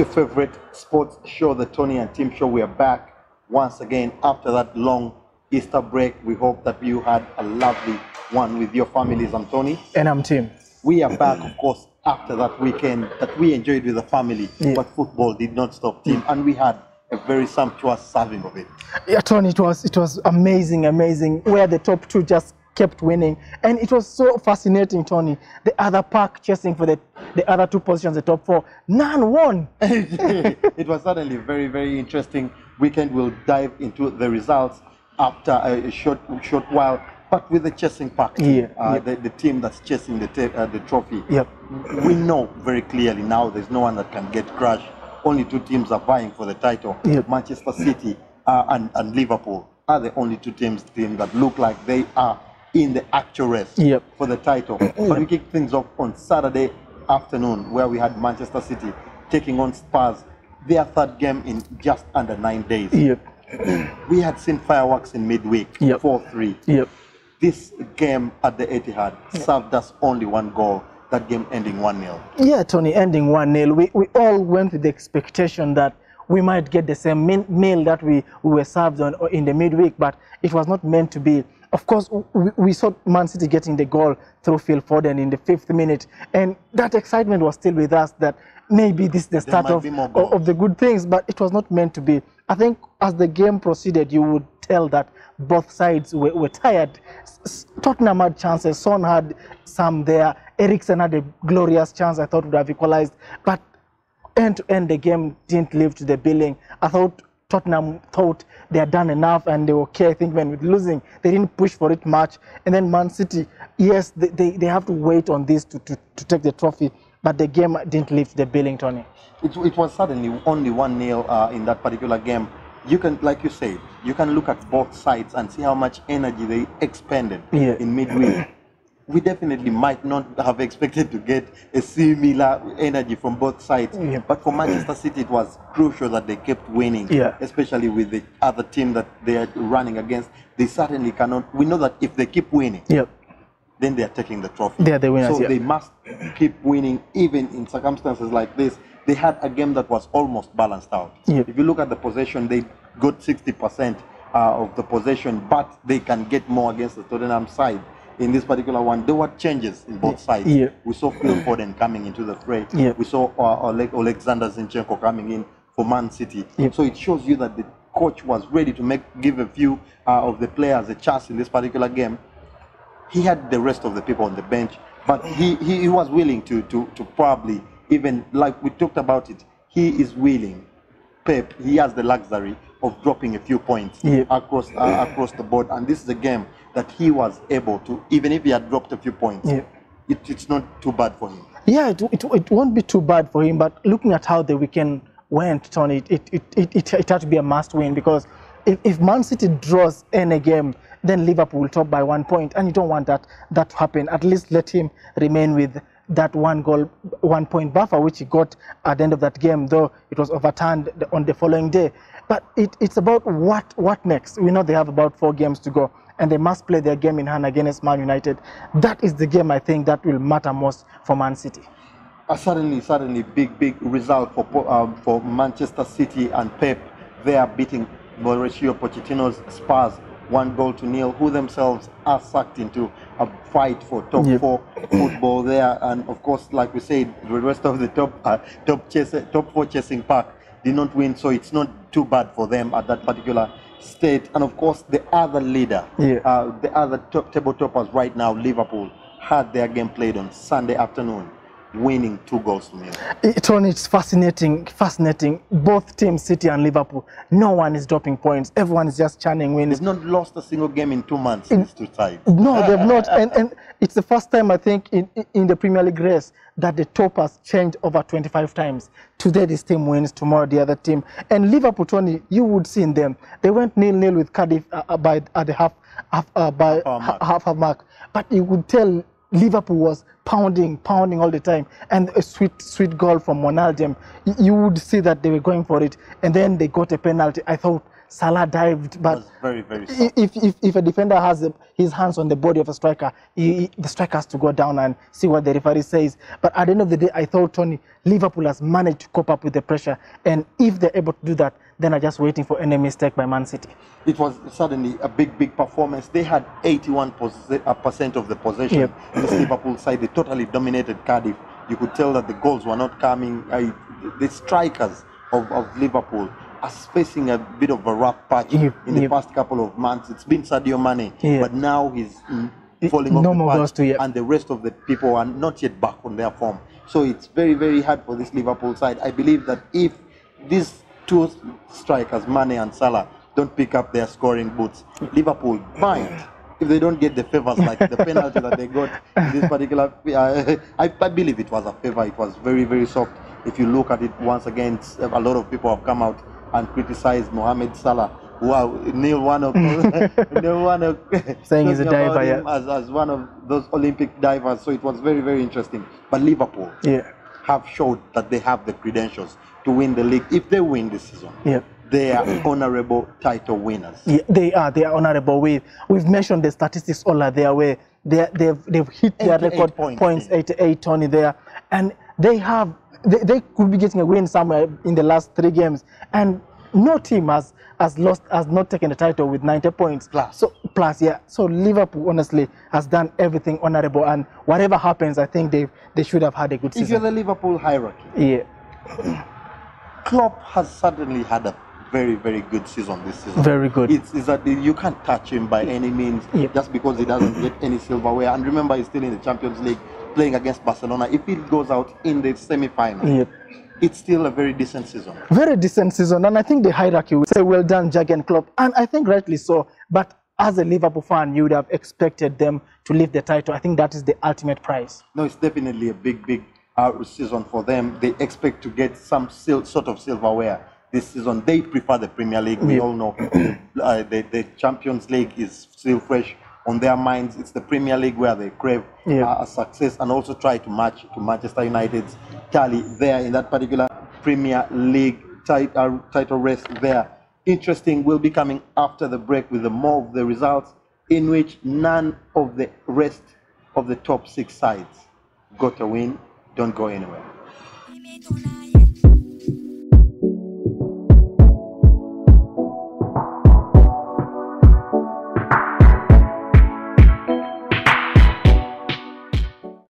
your favorite sports show, the Tony and Tim show. We are back once again after that long Easter break. We hope that you had a lovely one with your families. I'm Tony. And I'm Tim. We are back, of course, after that weekend that we enjoyed with the family. Yeah. But football did not stop, Tim, and we had a very sumptuous serving of it. Yeah, Tony, it was amazing, amazing, where the top two just kept winning. And it was so fascinating, Tony. The other pack chasing for the other two positions, the top four, none won. It was certainly a very, very interesting weekend. We'll dive into the results after a short while. But with the chasing pack, the team that's chasing the trophy, we know very clearly now there's no one that can get crushed. Only two teams are vying for the title. Manchester City and Liverpool are the only two teams that look like they are in the actual race for the title. But we kick things off on Saturday afternoon, where we had Manchester City taking on Spurs, their third game in just under 9 days. We had seen fireworks in midweek, 4-3. This game at the Etihad served us only one goal, that game ending 1-0. Yeah, Tony, ending 1-0. We all went with the expectation that we might get the same meal that we were served on in the midweek, but it was not meant to be. Of course, we saw Man City getting the goal through Phil Foden in the 5th minute, and that excitement was still with us that maybe this is the start of the good things, but it was not meant to be. I think as the game proceeded, you would tell that both sides were tired. Tottenham had chances, Son had some there, Eriksen had a glorious chance I thought would have equalized, but end to end the game didn't live to the billing. I thought Tottenham thought they had done enough and they were okay. I think when with losing, they didn't push for it much. And then Man City, yes, they have to wait on this to take the trophy, but the game didn't live to the billing, Tony. It was suddenly only 1-0 in that particular game. You can, like you said, you can look at both sides and see how much energy they expended in midweek. We definitely might not have expected to get a similar energy from both sides. But for Manchester City, it was crucial that they kept winning, especially with the other team that they are running against. They certainly cannot. We know that if they keep winning, then they are taking the trophy. They are the winners, so they must keep winning, even in circumstances like this. They had a game that was almost balanced out. If you look at the possession, they got 60% of the possession, but they can get more against the Tottenham side. In this particular one, there were changes in both sides. We saw Phil Foden coming into the fray. We saw Alexander Zinchenko coming in for Man City. So it shows you that the coach was ready to give a few of the players a chance in this particular game. He had the rest of the people on the bench, but he was willing to probably, even like we talked about it, he is willing. Pep, he has the luxury of dropping a few points across the board, and this is a game that he was able to, even if he had dropped a few points, it's not too bad for him. Yeah, it won't be too bad for him, but looking at how the weekend went, Tony, it had to be a must win, because if Man City draws any game, then Liverpool will top by 1 point, and you don't want that to happen. At least let him remain with that 1 point buffer, which he got at the end of that game, though it was overturned on the following day. But it's about what next. We know they have about 4 games to go, and they must play their game in hand against Man United. That is the game, I think, that will matter most for Man City. Certainly big result for Manchester City and Pep. They are beating Mauricio Pochettino's Spurs 1-0, who themselves are sucked into a fight for top 4 football there. And of course, like we said, the rest of the top 4 chasing pack did not win, so it's not too bad for them at that particular state. And of course, the other leader, the other table toppers right now, Liverpool, had their game played on Sunday afternoon, winning 2-0. Tony, it's fascinating. Both teams, City and Liverpool, no one is dropping points. Everyone is just churning wins. They've not lost a single game in 2 months, these two sides. No, they've not. And it's the first time, I think, in the Premier League race that the toppers changed over 25 times. Today, this team wins, tomorrow, the other team. And Liverpool, Tony, you would see in them. They went 0-0 with Cardiff at the half mark. But you would tell Liverpool was pounding all the time, and a sweet goal from Wijnaldum. You would see that they were going for it, and then they got a penalty. I thought Salah dived, but it was very, very soft. If a defender has his hands on the body of a striker, the striker has to go down and see what the referee says. But at the end of the day, I thought, Tony, Liverpool has managed to cope up with the pressure, and if they're able to do that, then I'm just waiting for any mistake by Man City. It was suddenly a big performance. They had 81% of the possession. Yep. This Liverpool side, they totally dominated Cardiff. You could tell that the goals were not coming. The strikers of Liverpool are facing a bit of a rough patch in the past couple of months. It's been Sadio Mane, but now he's falling off the patch, and the rest of the people are not yet back on their form. So it's very, very hard for this Liverpool side. I believe that if these two strikers, Mane and Salah, don't pick up their scoring boots, Liverpool might, if they don't get the favors like the penalty that they got in this particular, I believe it was a favor. It was very, very soft. If you look at it once again, a lot of people have come out and criticized Mohamed Salah. Wow, Neil Warnock saying he's a diver, as one of those Olympic divers. So it was very, very interesting. But Liverpool have showed that they have the credentials to win the league. If they win this season, they are honorable title winners. Yeah, they are honorable. We've mentioned the statistics all are there, where they've hit their record points 88, Tony, there, and they could be getting a win somewhere in the last 3 games, and no team has not taken the title with 90 points plus. So Liverpool honestly has done everything honorable, and whatever happens, I think they should have had a good season. If you're the Liverpool hierarchy, Klopp has certainly had a very, very good season this season. Very good. It's that you can't touch him by any means just because he doesn't get any silverware. And remember, he's still in the Champions League playing against Barcelona. If he goes out in the semi-final, it's still a very decent season. Very decent season. And I think the hierarchy will say, well done, Jurgen Klopp. And I think rightly so. But as a Liverpool fan, you would have expected them to lift the title. I think that is the ultimate prize. No, it's definitely a big season for them. They expect to get some sort of silverware this season. They prefer the Premier League. We all know the Champions League is still fresh on their minds. It's the Premier League where they crave a success, and also try to match to Manchester United's tally there in that particular Premier League title race there. Interesting will be coming after the break with the more of the results, in which none of the rest of the top 6 sides got a win. Don't go anywhere.